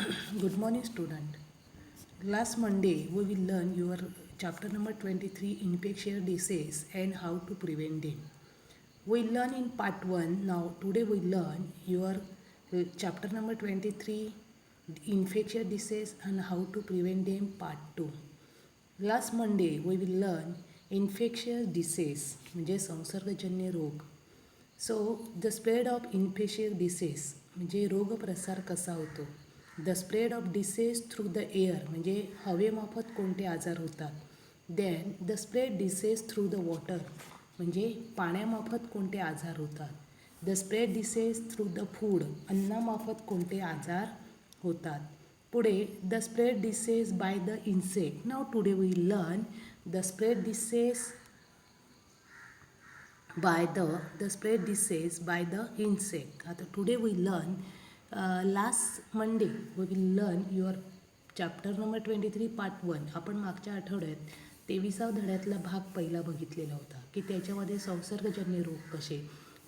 Good morning, student. Last Monday, we will learn your chapter number 23, infectious disease and how to prevent them. We learn in part 1. Now, today we learn your chapter number 23, infectious disease and how to prevent them, part 2. Last Monday, we will learn infectious disease, म्हणजे संसर्गजन्य रोग. So the spread of infectious disease म्हणजे रोगप्रसार कसा होतो. The spread of disease through the air म्हणजे हवेमार्फत कोणते आजार होतात. Then the spread disease through the water म्हणजे पाण्यामार्फत कोणते आजार होतात. The spread disease through the food अन्नामार्फत कोणते आजार होतात. पुढे the spread disease by the insect. Now today we learn the spread disease by the spread disease by the insect. आता today we learn last Monday we will learn your chapter number 23 part 1. आपण मागच्या आठवड्यात 23व्या धड्यातला भाग पहिला बघितलेला होता की त्याच्यामध्ये संसर्गजन्य रोग कसे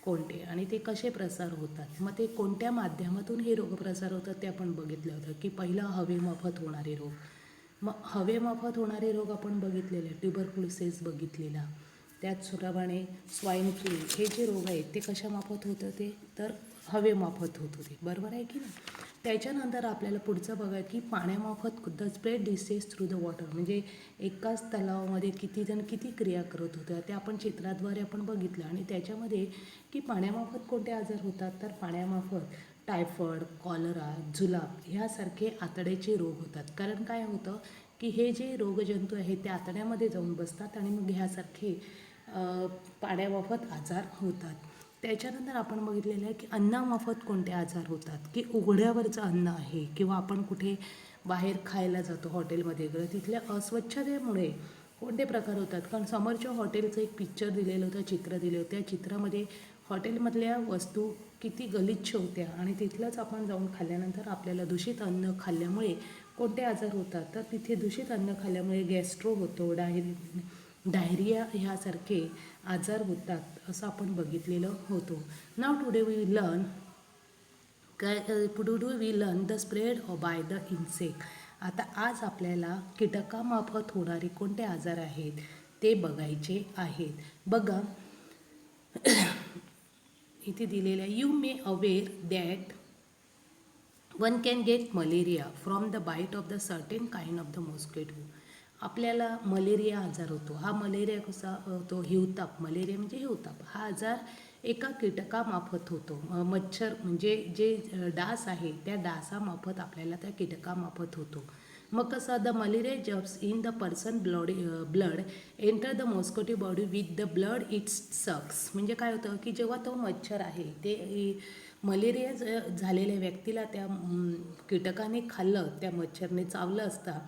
कोणते आणि ते कसे प्रसार होतात. मग ते कोणत्या माध्यमातून हे रोग प्रसार होतात ते आपण बघितलं होतं की पहिला हवेमार्फत होणारे रोग. मग हवेमार्फत होणारे रोग आपण बघितलेले, ट्युबरक्युलोसिस बघितलेला, त्याचप्रमाणे स्वाईन फ्लू हे जे रोग आहेत ते कशामार्फत होतं ते तर हवेमार्फत होत होते. बरोबर आहे की नाही. त्याच्यानंतर आपल्याला पुढचं बघा की पाण्यामार्फत the spread disease through the water म्हणजे एकाच तलावामध्ये किती जण किती क्रिया करत होत्या ते आपण चित्राद्वारे आपण बघितलं. आणि त्याच्यामध्ये की पाण्यामार्फत कोणते आजार होतात तर पाण्यामार्फत टायफॉइड, कॉलरा, जुलाब ह्यासारखे आतड्याचे रोग होतात. कारण काय होतं की हे जे रोगजंतू आहेत ते आतड्यामध्ये जाऊन बसतात आणि मग ह्यासारखे पाण्यामार्फत आजार होतात. त्याच्यानंतर आपण बघितलेलं आहे की अन्नामार्फत कोणते आजार होतात की उघड्यावरचं अन्न आहे किंवा आपण कुठे बाहेर खायला जातो हॉटेलमध्ये वगैरे तिथल्या अस्वच्छतेमुळे कोणते प्रकार होतात. कारण समोरच्या हॉटेलचं एक पिक्चर दिलेलं होतं, चित्र दिलं होतं. त्या चित्रामध्ये हॉटेलमधल्या वस्तू किती गलिच्छ होत्या आणि तिथलंच आपण जाऊन खाल्ल्यानंतर आपल्याला दूषित अन्न खाल्ल्यामुळे कोणते आजार होतात तर तिथे दूषित अन्न खाल्ल्यामुळे गॅस्ट्रो होतो, डायरिया ह्यासारखे आजार होतात असं आपण बघितलेलं होतो. Now today we learn the spread by the insect. आता आज आपल्याला कीटकामार्फत होणारे कोणते आजार आहेत ते बघायचे आहेत. बघा इथे दिलेलं आहे, you may aware that one can get malaria from the bite of the certain kind of the mosquito. आपल्याला मलेरिया आजार होतो. हा मलेरिया कसा होतो, हिवताप, मलेरिया म्हणजे हिवताप. हा आजार एका कीटकामार्फत होतो. मच्छर म्हणजे जे डास आहे त्या डासामार्फत आपल्याला त्या कीटकामार्फत होतो. मग कसं the malaria germs in the person blood enter the mosquito body with the blood its sucks. म्हणजे काय होतं की जेव्हा तो मच्छर आहे ते मलेरिया झालेल्या व्यक्तीला त्या कीटकाने खाल्लं, त्या मच्छरने चावलं असता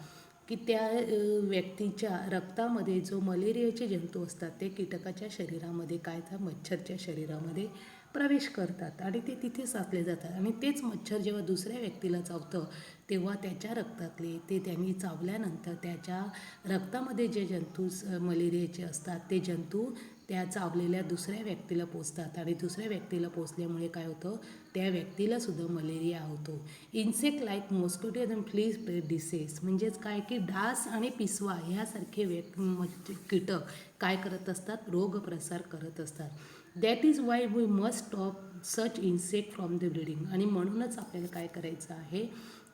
की त्या व्यक्तीच्या रक्तामध्ये जो मलेरियाचे जंतू असतात ते कीटकाच्या शरीरामध्ये काय त्या मच्छरच्या शरीरामध्ये प्रवेश करतात आणि ते तिथे साचले जातात. आणि तेच मच्छर जेव्हा दुसऱ्या व्यक्तीला चावतं तेव्हा त्याच्या रक्तातले ते त्यांनी चावल्यानंतर त्याच्या रक्तामध्ये जे जंतू मलेरियाचे असतात ते जंतू त्या चावलेल्या दुसऱ्या व्यक्तीला पोचतात आणि दुसऱ्या व्यक्तीला पोचल्यामुळे काय होतं त्या व्यक्तीला सुद्धा मलेरिया होतो. Insect like mosquito and flea spread disease म्हणजेच काय की डास आणि पिसवा ह्यासारखे कीटक काय करत असतात, रोग प्रसार करत असतात. That is why we must stop such insect from the breeding. आणि म्हणूनच आपल्याला काय करायचं आहे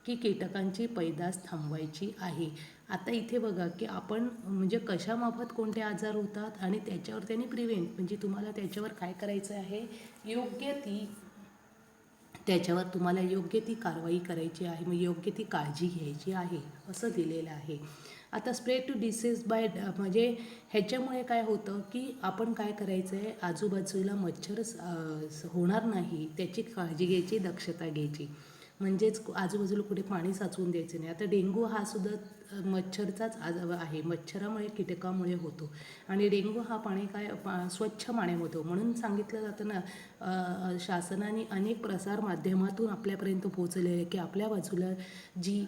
की कीटकांची पैदास थांबवायची आहे. आता इथे बघा की आपण म्हणजे कशामार्फत कोणते आजार होतात आणि त्याच्यावर त्यांनी प्रिव्हेंट म्हणजे तुम्हाला त्याच्यावर काय करायचं आहे, त्याच्यावर तुम्हाला योग्य ती कारवाई करायची आहे, मग योग्य ती काळजी घ्यायची आहे असं दिलेलं आहे. आता स्प्रेड टू डिसीज बाय म्हणजे ह्याच्यामुळे काय होतं की आपण काय करायचं आहे, आजूबाजूला मच्छर होणार नाही त्याची काळजी घ्यायची, दक्षता घ्यायची. म्हणजेच आजूबाजूला कुठे पाणी साचवून द्यायचं नाही. आता डेंग्यू हा सुद्धा मच्छरचाच आजार आहे, मच्छरामुळे कीटकामुळे होतो. आणि डेंग्यू हा पाणी काय स्वच्छ पाण्यामध्ये म्हणून सांगितलं जातं ना शासनाने अनेक प्रसार माध्यमातून आपल्यापर्यंत पोहोचलेले आहे की आपल्या बाजूला जी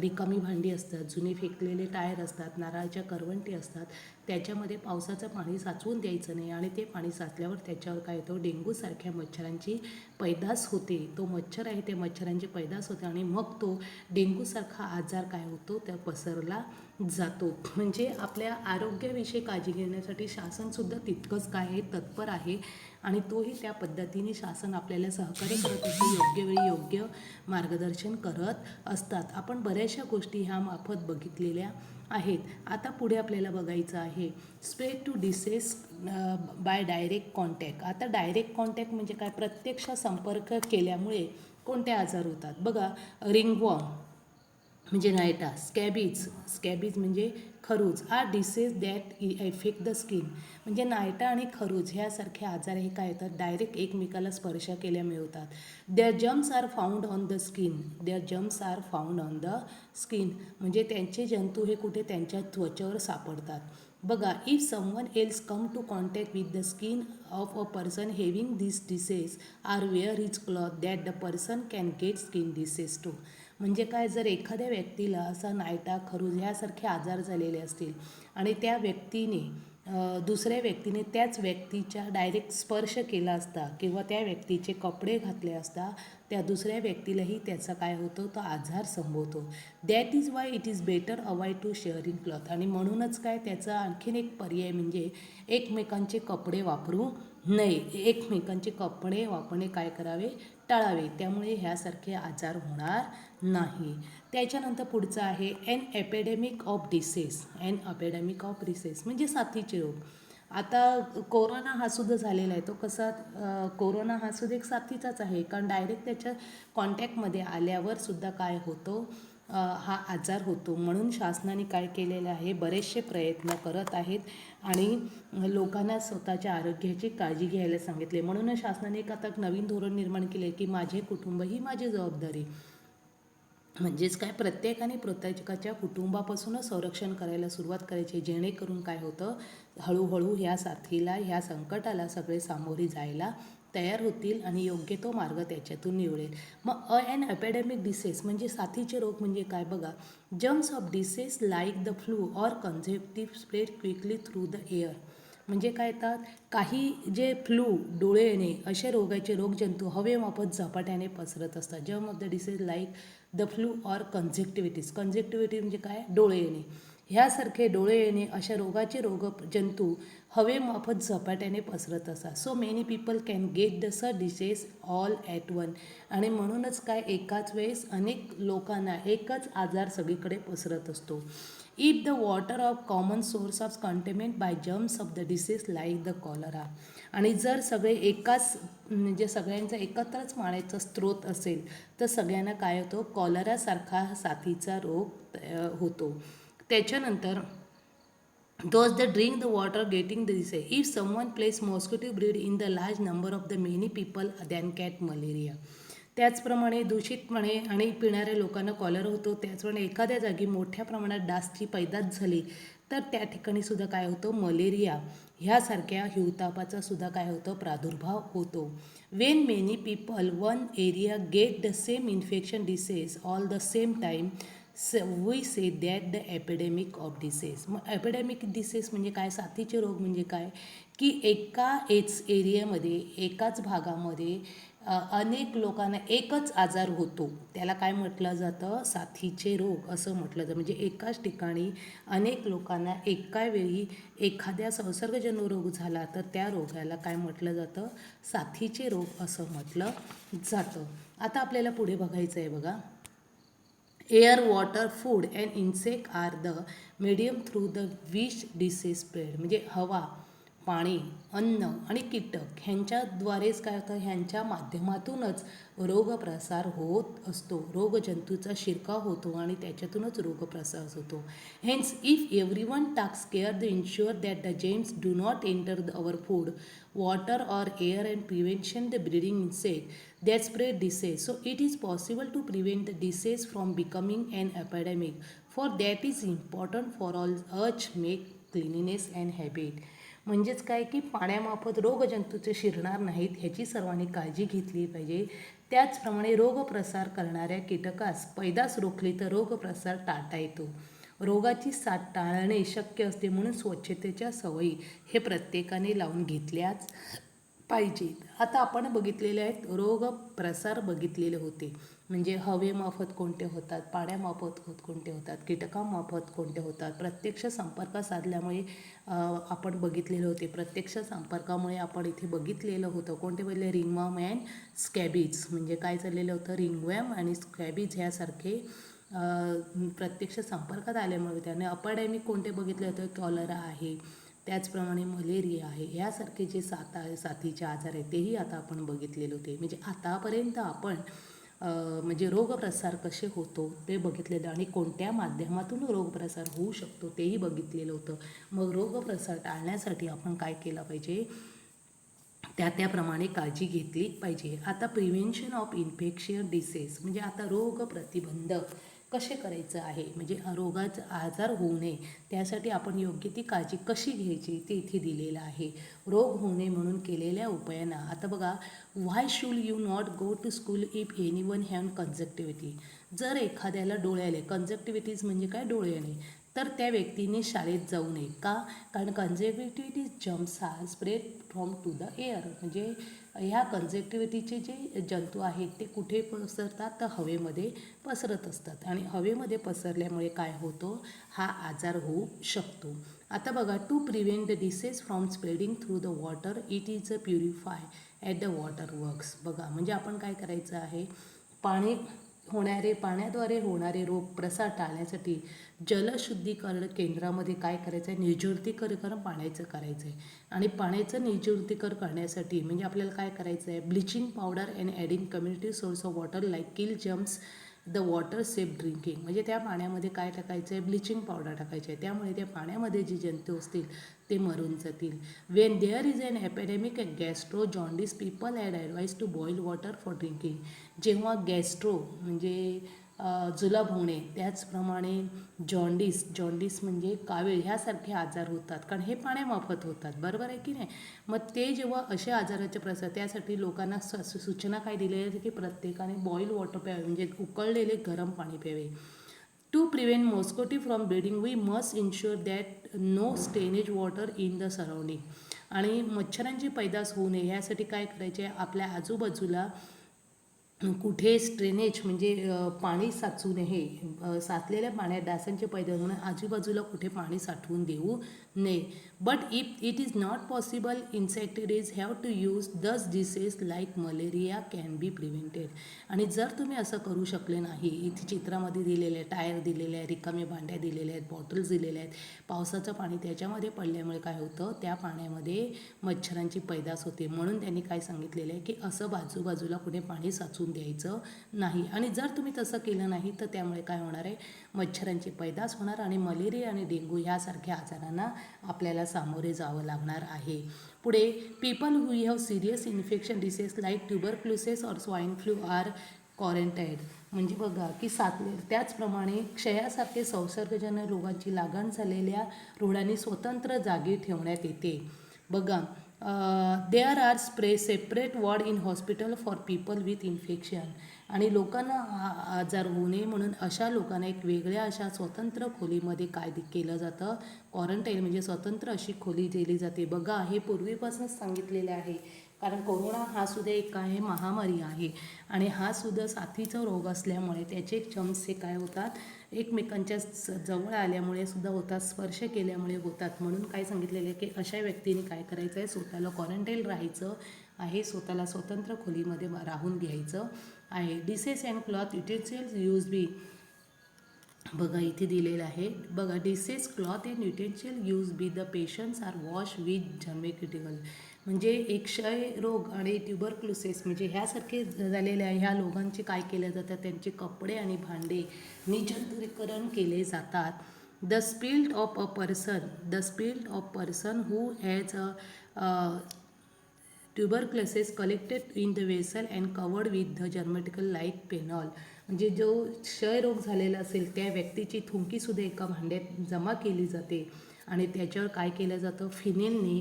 रिकामी भांडी असतात, जुने फेकलेले टायर असतात, नारळाच्या करवंटी असतात, त्याच्यामध्ये पावसाचं पाणी साचवून द्यायचं नाही आणि ते पाणी साचल्यावर त्याच्यावर काय होतं, डेंग्यूसारख्या मच्छरांची पैदास होते. तो मच्छर आहे ते मच्छरांची पैदास होते आणि मग तो डेंग्यूसारखा आजार काय होतो त्या पसरला जातो. म्हणजे आपल्या आरोग्याविषयी काळजी घेण्यासाठी शासनसुद्धा तितकंच काय आहे, तत्पर आहे आणि तोही त्या पद्धतीने शासन आपल्याला सहकार्य करत असते, योग्य वेळी योग्य मार्गदर्शन करत असतात. आपण बऱ्याचशा गोष्टी ह्या मार्फत बघितलेल्या आहेत. आता पुढे आपल्याला बघायचं आहे spread to disease by direct contact. आता डायरेक्ट कॉन्टॅक्ट म्हणजे काय, प्रत्यक्ष संपर्क केल्यामुळे कोणते आजार होतात बघा. रिंगवॉर्म म्हणजे नायटा, स्कॅबीज म्हणजे खरूज, are disease that affect the skin. म्हणजे नायटा आणि खरूज ह्यासारखे आजार हे काय येतात, डायरेक्ट एकमेकाला स्पर्श केल्यामुळे होतात. There germs are found on the skin. म्हणजे त्यांचे जंतू हे कुठे, त्यांच्या त्वचेवर सापडतात. बघा, if someone else come to contact with the skin of a person having this disease or wear his cloth that the person can get skin disease too. म्हणजे काय, जर एखाद्या व्यक्तीला असा नायटा, खरूज ह्यासारखे आजार झालेले असतील आणि त्या व्यक्तीने दुसऱ्या व्यक्तीने त्याच व्यक्तीच्या डायरेक्ट स्पर्श केला असता किंवा त्या व्यक्तीचे कपडे घातले असता, त्या दुसऱ्या व्यक्तीलाही त्याचा काय होतो, तो आजार संभवतो. That is why it is better avoid to sharing cloth. आणि म्हणूनच काय, त्याचा आणखीन एक पर्याय म्हणजे एकमेकांचे कपडे वापरू नये. एकमेकांचे कपडे वापरणे काय करावे, टाळावे. त्यामुळे ह्यासारखे आजार होणार नाही. त्याच्यानंतर पुढचं आहे एन एपिडेमिक ऑफ डिसीज. म्हणजे साथीचे रोग. आता कोरोना हा सुद्धा झालेला आहे. तो कसा, कोरोना हा सुद्धा एक साथीचाच आहे, कारण डायरेक्ट त्याच्या कॉन्टॅक्टमध्ये आल्यावर सुद्धा काय होतो, हा आजार होतो. म्हणून शासनाने काय केलेलं आहे, बरेचसे प्रयत्न करत आहेत आणि लोकांना स्वतःच्या आरोग्याची काळजी घ्यायला सांगितले. म्हणूनच शासनाने एक आता नवीन धोरण निर्माण केले की माझे कुटुंब ही माझी जबाबदारी. म्हणजेच काय, प्रत्येकाने प्रत्येकाच्या कुटुंबापासूनच संरक्षण करायला सुरुवात करायची, जेणेकरून काय होतं, हळूहळू ह्या साथीला, ह्या संकटाला सगळे सामोरे जायला तयार होतील आणि योग्य तो मार्ग त्याच्यातून निवडेल. मग एन एपिडेमिक डिसीज म्हणजे साथीचे रोग म्हणजे काय बघा. Germs of disease like the flu or conjunctive spread quickly through the air. म्हणजे काय येतात, काही जे फ्लू, डोळे येणे असे रोगाचे रोगजंतू हवेमार्फत झपाट्याने पसरत असतात. Germ of the disease like the flu or conjunctivitis म्हणजे काय, डोळे येणे ह्यासारखे डोळे येणे अशा रोगाचे रोगजंतू हवेमार्फत झपाट्याने पसरत असतात. So many people can get the disease all at one. आणि म्हणूनच काय, एकाच वेळेस अनेक लोकांना एकच आजार सगळीकडे पसरत असतो. If the water of common source of containment by germs of the disease like the cholera. आणि जर सगळे एकाच म्हणजे सगळ्यांचा एकत्रच पाण्याचा स्रोत असेल तर सगळ्यांना काय होतो, कॉलरासारखा साथीचा रोग होतो. त्याच्यानंतर those the drink the water getting the disease. If someone place mosquito breed in the large number of the many people than cat malaria. त्याचप्रमाणे दूषितपणे आणि पिणाऱ्या लोकांना कॉलरा होतो. त्याचप्रमाणे एखाद्या जागी मोठ्या प्रमाणात डासची पैदास झाली तर त्या ठिकाणी सुद्धा काय होतं, मलेरिया ह्यासारख्या हिवतापाचा सुद्धा काय होतं, प्रादुर्भाव होतो. When many people one area get the same infection disease all the same time we say that the epidemic of disease. मग एपिडेमिक डिसीज म्हणजे काय, साथीचे रोग म्हणजे काय की एकाच एरियामध्ये, एकाच भागामध्ये अनेक लोकांना एकच आजार होतो, त्याला काय म्हटलं जातं, साथीचे रोग असं म्हटलं जातं. म्हणजे एकाच ठिकाणी अनेक लोकांना एका वेळी एखाद्या संसर्गजन्य रोग झाला तर त्या रोगाला काय म्हटलं जातं, साथीचे रोग असं म्हटलं जातं. आता आपल्याला पुढे बघायचं आहे बघा. Air, water, food and insect are the medium through the which disease spread. म्हणजे हवा, पाणी, अन्न आणि कीटक ह्यांच्याद्वारेच काय होतं, ह्यांच्या माध्यमातूनच रोगप्रसार होत असतो. रोगजंतूचा शिरकाव होतो आणि त्याच्यातूनच रोगप्रसार होतो. Hence if everyone takes care the ensure that the germs do not enter our food, water or air and prevention the breeding insect that spread disease, so it is possible to prevent the disease from becoming an epidemic. For that is important for all urge make cleanliness and habit. म्हणजेच काय की पाण्यामार्फत रोगजंतूचे शिरणार नाहीत ह्याची सर्वांनी काळजी घेतली पाहिजे. त्याचप्रमाणे रोगप्रसार करणाऱ्या कीटकास पैदास रोखली तर रोगप्रसार टाळता येतो. रोगाची साथ टाळणे शक्य असते म्हणून स्वच्छतेच्या सवयी हे प्रत्येकाने लावून घेतल्याच पाहिजेत. आता आपण बघितलेले आहेत रोग प्रसार बघितलेले होते, म्हणजे हवेमार्फत कोणते होतात, पाण्यामार्फत कोणते होतात, कीटकामार्फत कोणते होतात, प्रत्यक्ष संपर्क साधल्यामुळे आपण बघितलेले होते. प्रत्यक्ष संपर्कामुळे आपण इथे बघितलेलं होतं कोणते पहिले रिंगवर्म अँड स्कॅबिज, म्हणजे काय चाललेलं होतं, रिंगवर्म आणि स्कॅबिज ह्यासारखे प्रत्यक्ष संपर्कात आल्यामुळे त्याने अपाडेमिक कोणते बघितले होते, कॉलरा आहे, त्याचप्रमाणे मलेरिया आहे, यासारखे जे साथीचे आजार आहेत तेही आता आपण बघितलेले होते. म्हणजे आतापर्यंत आपण म्हणजे रोगप्रसार कसे होतो ते बघितलेलं आणि कोणत्या माध्यमातून रोगप्रसार होऊ शकतो तेही बघितलेलं होतं. मग रोगप्रसार टाळण्यासाठी आपण काय केलं पाहिजे, त्याप्रमाणे काळजी घेतली पाहिजे. आता प्रिव्हेन्शन ऑफ इन्फेक्शन डिसीज, म्हणजे आता रोग प्रतिबंधक कसे करायचं आहे, म्हणजे रोगाचा आजार होऊ नये त्यासाठी आपण योग्य ती काळजी कशी घ्यायची ते इथे दिलेलं आहे. रोग होऊ नये म्हणून केलेल्या उपायांना आता बघा, why should you not go to school if anyone have conjunctivitis. जर एखाद्याला डोळ्याले, कंजक्टिव्हिटीज म्हणजे काय, डोळ्याने, तर त्या व्यक्तीने शाळेत जाऊ नये. का? कारण conjunctivitis germs are spread from to the air, म्हणजे ह्या कंजक्टिव्हिटीचे जे जंतू आहेत ते कुठे पसरतात, तर हवेमध्ये पसरत असतात आणि हवेमध्ये पसरल्यामुळे काय होतो, हा आजार होऊ शकतो. आता बघा, to prevent the disease from spreading through the water it is a purify at the water works. बघा, म्हणजे आपण काय करायचं आहे, पाण्याद्वारे होणारे रोग प्रसार टाळण्यासाठी जलशुद्धीकरण केंद्रामध्ये काय करायचं आहे, निर्जंतुकीकरण पाण्याचं करायचं आहे. आणि पाण्याचं निर्जंतुकीकरण करण्यासाठी म्हणजे आपल्याला काय करायचं आहे, bleaching powder and adding community source of water like kill germs the water safe drinking. म्हणजे त्या पाण्यामध्ये काय टाकायचं आहे, ब्लिचिंग पावडर टाकायची आहे, त्यामुळे त्या पाण्यामध्ये जे जंतू असतील ते मरून जातील. When there is an epidemic gastro jaundice people had advise to boil water for drinking. जेव्हा गॅस्ट्रो म्हणजे जुलाब होणे, त्याचप्रमाणे जॉन्डिस म्हणजे कावीळ ह्यासारखे आजार होतात, कारण हे पाण्यामार्फत होतात, बरोबर आहे की नाही. मग ते जेव्हा अशा आजाराचे प्रसार, त्यासाठी लोकांना सूचना काय दिलेली आहे की प्रत्येकाने बॉईल वॉटर प्यावे, म्हणजे उकळलेले गरम पाणी प्यावे. To prevent mosquito from breeding we must ensure that no stagnant water in the surrounding. आणि मच्छरांची पैदास होऊ नये यासाठी काय करायचे, आपल्या आजूबाजूला कुठे स्ट्रेनेज म्हणजे पाणी साचू नये, साचलेल्या पाण्यात डासांचे पैदा होऊन आजूबाजूला कुठे पाणी साठवून देऊ नये. But if it is not possible insecticides have to use thus disease like malaria can be prevented. आणि जर तुम्ही असं करू शकले नाही, इथे चित्रामध्ये दिलेले आहे, टायर दिलेले आहेत, रिकामे भांड्या दिलेल्या आहेत, बॉटल्स दिलेल्या आहेत, पावसाचं पाणी त्याच्यामध्ये पडल्यामुळे काय होतं, त्या पाण्यामध्ये मच्छरांची पैदास होते. म्हणून त्यांनी काय सांगितलेलं आहे की असं बाजूबाजूला कुठे पाणी साचून द्यायचं नाही. आणि जर तुम्ही तसं केलं नाही तर त्यामुळे काय होणार आहे, मच्छरांची पैदास होणार आणि मलेरिया आणि डेंग्यू ह्यासारख्या आजारांना आपल्याला सामोरे जावं लागणार आहे. पुढे, people who have serious infection disease like tuberculosis और स्वाईन फ्लू आर क्वारंटाईन्ड. म्हणजे बघा की त्याचप्रमाणे क्षयासारखे संसर्गजन्य रोगांची लागण झालेल्या रुग्णांनी स्वतंत्र जागी ठेवण्यात येते. बघा, there are separate ward in hospital for people with infection. आणि लोकांना आजार होऊ नये म्हणून अशा लोकांना एक वेगळ्या अशा स्वतंत्र खोलीमध्ये काय केलं जातं, क्वारंटाईन म्हणजे स्वतंत्र अशी खोली दिली जाते. बघा, हे पूर्वीपासूनच सांगितलेले आहे, कारण कोरोना हा सुद्धा एक आहे महामारी आहे आणि हा सुद्धा साथीचा रोग असल्यामुळे त्याचे जम्स हे काय होतात, एकमेकांच्या जवळ आल्यामुळे सुद्धा होतात, स्पर्श केल्यामुळे होतात. म्हणून काय सांगितलेलं आहे की अशा व्यक्तीने काय करायचं आहे, स्वतःला क्वारंटाईन राहायचं आहे, स्वतःला स्वतंत्र खोलीमध्ये राहून घ्यायचं आहे. Dishes and cloth utensils used by. बघा इथे दिलेलं आहे, बघा, dishes cloth and utensil used by the patients are wash with germicidal. म्हणजे एक क्षय रोग आणि ट्युबरक्युलोसिस म्हणजे ह्यासारखे झालेल्या ह्या लोकांचे काय केले जातात, त्यांचे कपडे आणि भांडे निर्जंतुकीकरण केले जातात. The spit of a person who has a tuberculosis collected in the vessel and covered with the germicidal like phenol. म्हणजे जो क्षयरोग झालेला असेल त्या व्यक्तीची थुंकीसुद्धा एका भांड्यात जमा केली जाते आणि त्याच्यावर काय केलं जातं, फिनेलने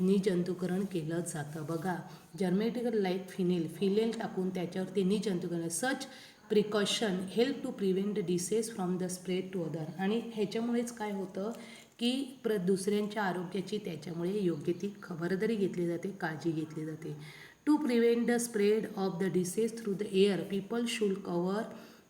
निर्जंतुकरण केलं जातं. बघा, जर्मेटिकल लाईक फिनेल टाकून त्याच्यावर ते निर्जंतुकरण. Such precaution help to prevent disease from the spread to other. आणि ह्याच्यामुळेच काय होतं की दुसऱ्यांच्या आरोग्याची त्याच्यामुळे योग्य ती खबरदारी घेतली जाते, काळजी घेतली जाते. To prevent the spread of the disease through the air, people should cover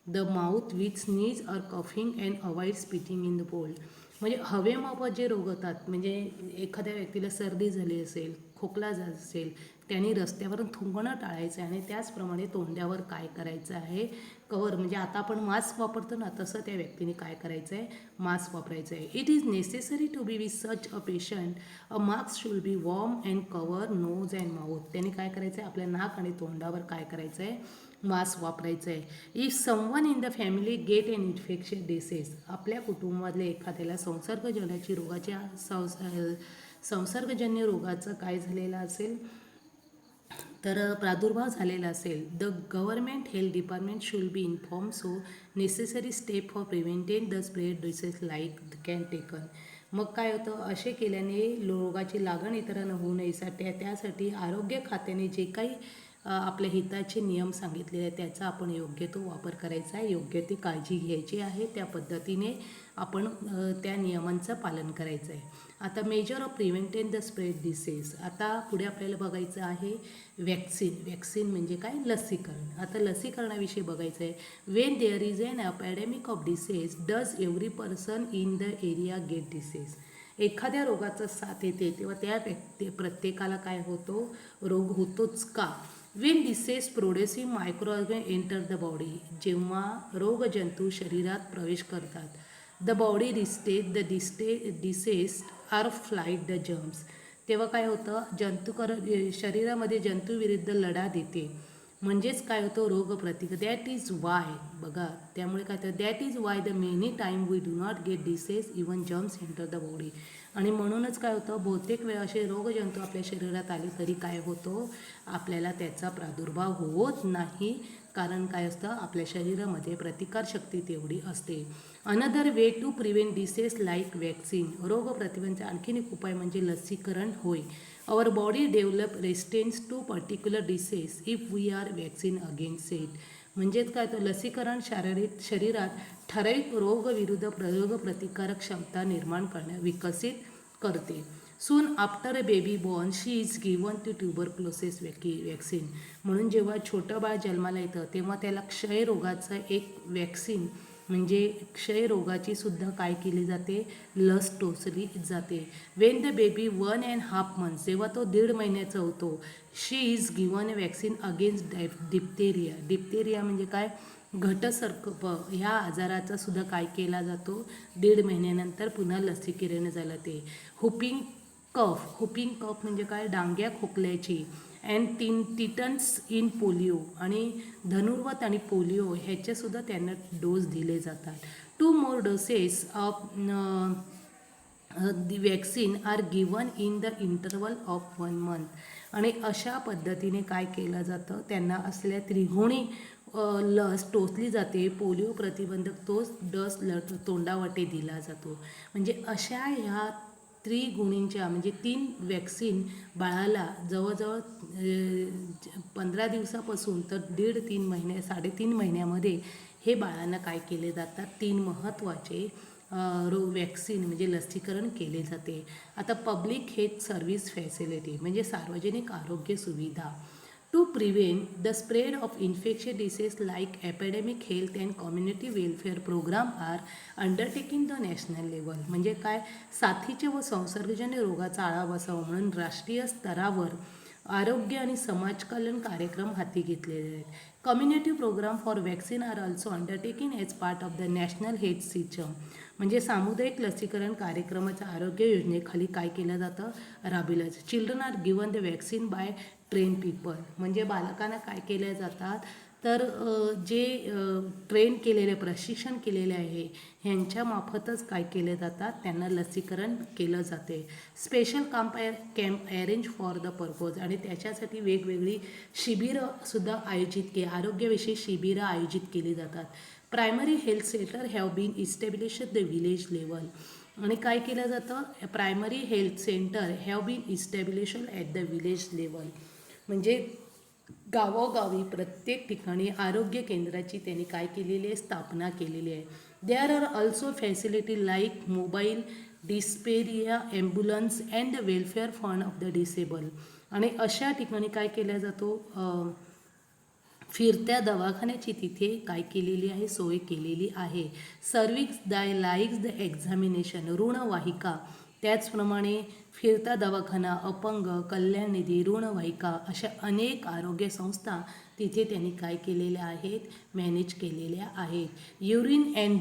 the mouth with sneeze or coughing and avoid speaking in the bold. म्हणजे हवेमार्फत जे रोग होतात, म्हणजे एखाद्या व्यक्तीला सर्दी झाली असेल, खोकला झाला असेल, त्यांनी रस्त्यावरून थुंकणं टाळायचं आहे. आणि त्याचप्रमाणे तोंडावर काय करायचं आहे, कवर, म्हणजे आता आपण मास्क वापरतो ना, तसं त्या व्यक्तीने काय करायचं आहे, मास्क वापरायचं आहे. It is necessary to be with such a patient a mask should be worn and cover nose and mouth. त्यांनी काय करायचं आहे, आपल्या नाक आणि तोंडावर काय करायचं आहे, मास्क वापरायचं आहे. If someone in the family get an infection disease, आपल्या कुटुंबातल्या एखाद्याला संसर्गजन्य रोगाचं काय झालेलं असेल, तर प्रादुर्भाव झालेला असेल, the government health department should be inform so necessary step for preventing the spread disease like can taken. मग काय होतं, असे केल्याने रोगाची लागण इतरांना होऊ नये त्यासाठी आरोग्य खात्याने जे काही आपल्या हिताचे नियम सांगितलेले आहेत त्याचा आपण योग्य तो वापर करायचा आहे, योग्य ती काळजी घ्यायची आहे, त्या पद्धतीने आपण त्या नियमांचं पालन करायचं आहे. आता measure of preventing the spread disease. आता पुढे आपल्याला बघायचं आहे वॅक्सिन म्हणजे काय, लसीकरण. आता लसीकरणाविषयी बघायचं आहे. When there is an epidemic of disease does every person in the area get disease. एखाद्या रोगाचं साथ येते तेव्हा त्या प्रत्येकाला काय होतो, रोग होतोच का. When disease producing microorgan enter the body, जेव्हा रोगजंतू शरीरात प्रवेश करतात, the body defences are fight the germs, तेव्हा काय होतं, शरीरामध्ये जंतूविरुद्ध लढा देते, म्हणजेच काय होतं, रोगप्रतिकार. दॅट इज वाय, बघा, त्यामुळे काय होतं, that is why the many time we do not get disease even germs enter the body. आणि म्हणूनच काय होतं, बहुतेक वेळा असे रोगजंतू आपल्या शरीरात आले तरी काय होतो, आपल्याला त्याचा प्रादुर्भाव होत नाही. कारण काय असतं, आपल्या शरीरामध्ये प्रतिकारशक्ती तेवढी असते. Another way to prevent disease like vaccine, रोग प्रतिबंधाचा आणखीन एक उपाय म्हणजे लसीकरण होय. Our body develop resistance to particular disease if we are vaccine against it. म्हणजेच काय, तो लसीकरण शरीरात ठराविक रोगविरुद्ध प्रतिकारक क्षमता निर्माण विकसित करते. Soon after a baby born she is given to tuberculosis vaccine. म्हणून जेव्हा छोटं बाळ जन्माला येतं तेव्हा त्याला क्षयरोगाचं एक वॅक्सिन म्हणजे क्षयरोगाची सुद्धा काय केली जाते, लस टोचली जाते. वेन द बेबी 1.5 months, जेव्हा तो 1.5 महिन्याचा होतो, she is given a vaccine against diphtheria. Diphtheria म्हणजे काय, घटसर्प, ह्या आजाराचा सुद्धा काय केला जातो, 1.5 महिन्यानंतर पुन्हा लसीकरण झालं ते. हुपिंग कफ म्हणजे काय, डांग्या खोकल्याची. अँड टिटन्स इन पोलिओ, आणि धनुर्वात आणि पोलिओ ह्याचेसुद्धा त्यांना डोस दिले जातात. 2 more doses of the vaccine are given in the interval of 1 month. आणि अशा पद्धतीने काय केलं जातं, त्यांना असलेल्या त्रिगुणी लस टोचली जाते. पोलिओ प्रतिबंधक तोच डस तोंडावाटे दिला जातो. म्हणजे अशा ह्या त्रिगुणींच्या म्हणजे 3 वॅक्सिन बाळाला जवळजवळ 15 दिवसापासून तर 3.5 महिने 3.5 महिन्यामध्ये हे बाळांना काय केले जातात, 3 महत्त्वाचे वॅक्सिन म्हणजे लसीकरण केले जाते. आता पब्लिक हेल्थ सर्व्हिस फॅसिलिटी म्हणजे सार्वजनिक आरोग्य सुविधा. To prevent the spread of infection disease like epidemic health and community welfare program are undertaking the national level. म्हणजे काय, साथीचे व संसर्गजन्य रोगाचा आळा बसावा म्हणून राष्ट्रीय स्तरावर आरोग्य आणि समाज कल्याण कार्यक्रम हाती घेतलेले आहेत. Community programme for vaccine are also undertaking as part of the national health system. म्हणजे सामुदायिक लसीकरण कार्यक्रमाच्या आरोग्य योजनेखाली काय केलं जातं, राबविलं जातं. Children are given the vaccine by train people. म्हणजे बालकांना काय केले जातात, तर जे ट्रेन केलेले, प्रशिक्षण केलेले आहे ह्यांच्यामार्फतच काय केले जातात, त्यांना लसीकरण केलं जाते. Special camp arrange for the purpose, आणि त्याच्यासाठी वेगवेगळी शिबिरंसुद्धा आरोग्यविषयी शिबिरं आयोजित केली जातात. Primary health centre have been established the village level. आणि काय केलं जातं, primary health centre have been established at the village level. म्हणजे गावोगावी प्रत्येक ठिकाणी आरोग्य केंद्राची त्यांनी काय केलेली आहे, स्थापना केलेली आहे. There are also facility like mobile dispensary ambulance and the welfare fund of the disable. आणि अशा ठिकाणी काय केला जातो, फिरत्या दवाखान्याची तिथे काय केलेली आहे, सोय केलेली आहे. सर्व्हिस दाय लाईक्स द एक्झामिनेशन ऋणवाहिका, त्याचप्रमाणे फिरता दवाखाना, अपंग कल्याण निधी, ऋणवाहिका अशा अनेक आरोग्य संस्था तिथे त्यांनी काय केलेल्या आहेत, मॅनेज केलेल्या आहेत. युरिन अँड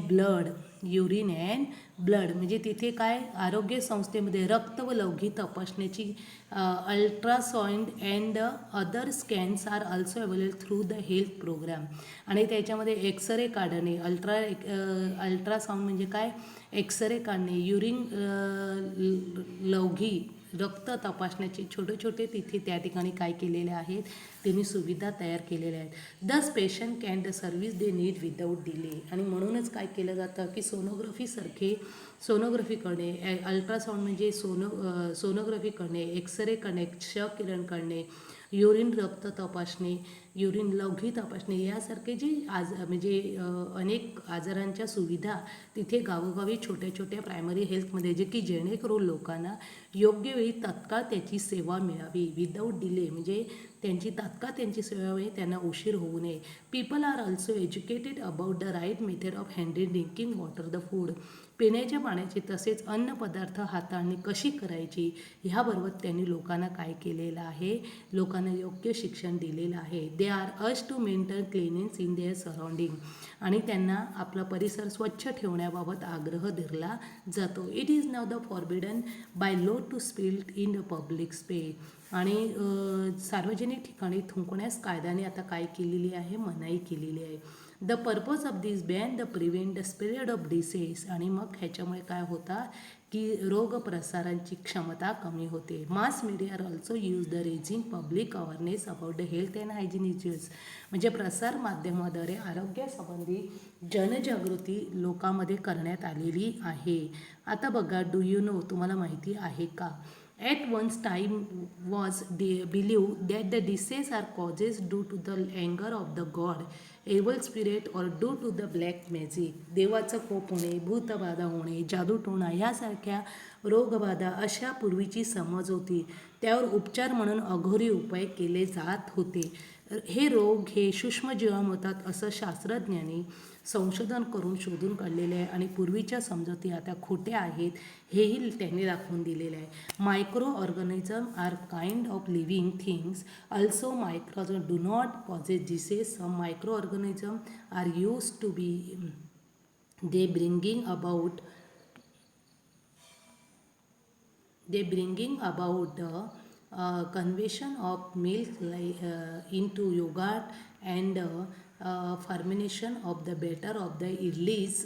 ब्लड म्हणजे तिथे काय, आरोग्य संस्थेमध्ये रक्त व लघवी तपासण्याची ultrasound and other scans are also available through the health programme. आणि त्याच्यामध्ये एक्सरे काढणे, अल्ट्रासाउंड म्हणजे काय, एक्सरे काढणे, युरिन लघवी रक्त तपासण्याचे छोटे छोटे तिथे त्या ठिकाणी काय केलेले आहेत, त्यांनी सुविधा तयार केलेल्या आहेत. दस patient can the service they need without delay. आणि म्हणूनच काय केलं जातं की सोनोग्राफी करणे, अल्ट्रासाउंड म्हणजे सोनोग्राफी करणे, एक्सरे करणे, क्ष किरण करणे, युरिन रक्त तपासणे, युरिन लघवी तपासणे यासारखे जे अनेक आजारांच्या सुविधा तिथे गावोगावी छोट्या छोट्या प्रायमरी हेल्थमध्ये, जे की जेणेकरून लोकांना योग्य वेळी तात्काळ त्याची सेवा मिळावी, विदाऊट डिले म्हणजे त्यांची सेवा मिळावी, त्यांना उशीर होऊ नये. People are also educated about the right method of handling drinking water the food. पिण्याच्या पाण्याची तसेच अन्नपदार्थ हाताळणी कशी करायची ह्याबरोबर त्यांनी लोकांना काय केलेलं आहे, लोकांना योग्य शिक्षण दिलेलं आहे. They are us to maintain cleanliness in their surrounding. आणि त्यांना आपला परिसर स्वच्छ ठेवण्याबाबत आग्रह धरला जातो. It is now the forbidden by law to spilt in the public space. आणि सार्वजनिक ठिकाणी थुंकण्यास कायद्याने आता काय केलेली आहे, मनाई केलेली आहे. The purpose of this ban the prevent the spread of disease. आणि मग ह्याच्यामुळे काय होतात की रोग प्रसारांची क्षमता कमी होते. Mass media are also use the raising public awareness about the health and hygiene issues. म्हणजे प्रसार माध्यमाद्वारे आरोग्यासंबंधी जनजागृती लोकांमध्ये करण्यात आलेली आहे. आता बघा, डू यू नो, तुम्हाला माहिती आहे का, at once time was believed that the diseases are causes due to the anger of the god, evil spirit or due to the black magic. देवाचा कोप होणे, भूतबाधा होणे, जादूटोणा यासारख्या रोगबाधा अशा पूर्वीची समज होती. त्यावर उपचार म्हणून अघोरी उपाय केले जात होते. हे रोग हे सूक्ष्मजीवांमुळे होतात असं शास्त्रज्ञांनी संशोधन करून शोधून काढलेले आहे. आणि पूर्वीच्या समजुती आता खोट्या आहेत हेही त्यांनी दाखवून दिलेलं आहे. Micro organism are kind of living things also micro do not causes disease. Some micro organism are use to be they bringing about the conversion of milk into yogurt and fermentation of the batter of the idlis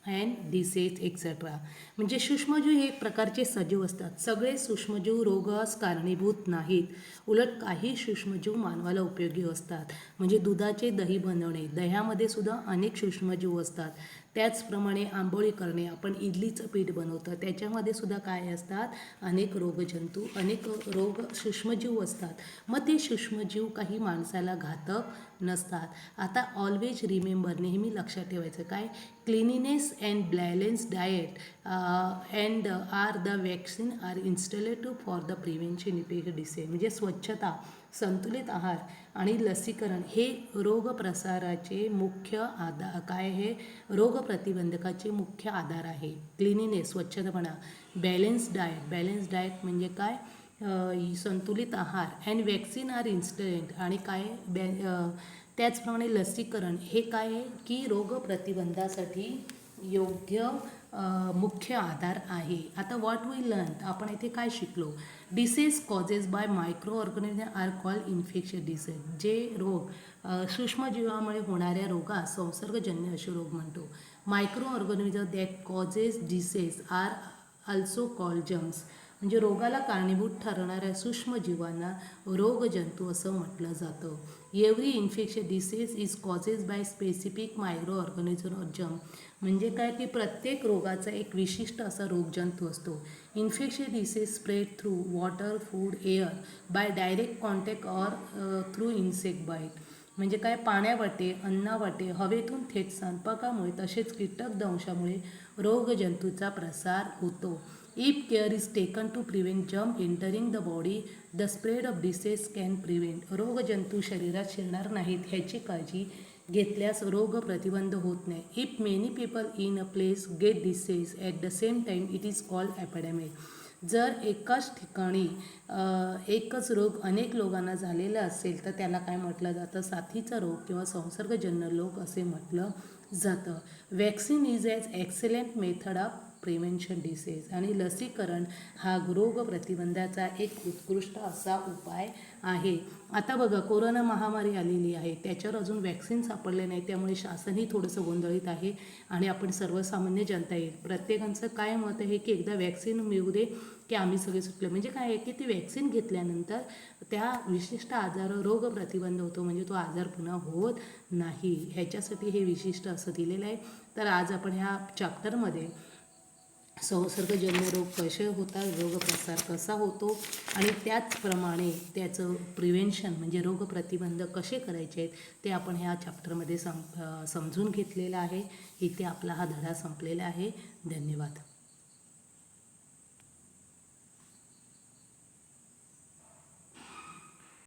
and dishes etcetera. म्हणजे सूक्ष्मजीव हे एक प्रकारचे सजीव असतात. सगळे सूक्ष्मजीव रोगास कारणीभूत नाहीत. उलट काही सूक्ष्मजीव मानवाला उपयोगी असतात. म्हणजे दुधाचे दही बनवणे, दह्यामध्ये सुद्धा अनेक सूक्ष्मजीव असतात. त्याचप्रमाणे आंबोळी करणे, आपण इडलीचं पीठ बनवतो त्याच्यामध्ये सुद्धा काय असतात, अनेक रोगजंतू, अनेक रोग सूक्ष्मजीव असतात. मग ते सूक्ष्मजीव काही माणसाला घातक नसतात. आता ऑलवेज रिमेंबर, नेहमी लक्षात ठेवायचं काय, cleanliness and balance diet and are the vaccine are installative for the prevention effect disease. म्हणजे स्वच्छता, संतुलित आहार आणि लसीकरण हे रोगप्रसाराचे मुख्य आधार काय आहे, रोगप्रतिबंधकाचे मुख्य आधार आहे. क्लिनिनेस स्वच्छतापणा, बॅलन्स डाएट म्हणजे काय, संतुलित आहार, अँड वॅक्सिन आर इन्स्टंट आणि काय त्याचप्रमाणे लसीकरण हे काय आहे की रोगप्रतिबंधासाठी योग्य मुख्य आधार आहे. आता व्हॉट वी लर्न, आपण इथे काय शिकलो, disease causes by micro organism are called infection disease. जे रोग सूक्ष्मजीवामुळे होणाऱ्या रोगास संसर्गजन्य असे रोग म्हणतो. Micro organism that causes disease are also called germs. म्हणजे रोगाला कारणीभूत ठरणाऱ्या सूक्ष्मजीवांना रोगजंतू असं म्हटलं जातं. Every infection disease is causes by specific micro organism. म्हणजे काय की प्रत्येक रोगाचा एक विशिष्ट असा रोगजंतू असतो. Infection disease spread through water, food, air by direct contact or through insect bite. म्हणजे काय पाण्यावाटे, अन्नावाटे, हवेतून थेट संपर्कामुळे तसेच कीटक दंशामुळे रोगजंतूचा प्रसार होतो. If care is taken to prevent जम्प entering the body, the spread of disease can prevent. रोगजंतू शरीरात शिरणार नाहीत ह्याची काळजी घेतल्यास रोग प्रतिबंध होत नाही. If many people in a place get disease at the same time it is called epidemic. जर एकाच ठिकाणी एकच रोग अनेक लोकांना झालेला असेल तर त्याला काय म्हटलं जातं? साथीचा रोग किंवा संसर्गजन्य रोग असे म्हटलं जातं. Vaccine is as excellent method of prevention disease. आणि लसीकरण हा रोग प्रतिबंधाचा एक उत्कृष्ट असा उपाय आहे. आता बघा कोरोना महामारी आलेली आहे, त्याच्यावर अजून वॅक्सिन सापडले नाही, त्यामुळे शासनही थोडंसं गोंधळीत आहे आणि आपण सर्वसामान्य जनता येईल प्रत्येकाचं काय मत आहे की एकदा वॅक्सिन मिळू दे की आम्ही सगळे सुटले. म्हणजे काय आहे की ती वॅक्सिन घेतल्यानंतर त्या विशिष्ट आजारावर रोग प्रतिबंध होतो, म्हणजे तो आजार पुन्हा होत नाही. ह्याच्यासाठी हे विशिष्ट असं दिलेलं आहे. तर आज आपण ह्या चॅप्टरमध्ये संसर्गजन्य रोग कसे होतात, रोगप्रसार कसा होतो आणि त्याचप्रमाणे त्याचं प्रिव्हेन्शन म्हणजे रोग प्रतिबंध कसे करायचे आहेत ते आपण ह्या चॅप्टरमध्ये समजून घेतलेलं आहे. इथे आपला हा धडा संपलेला आहे. धन्यवाद.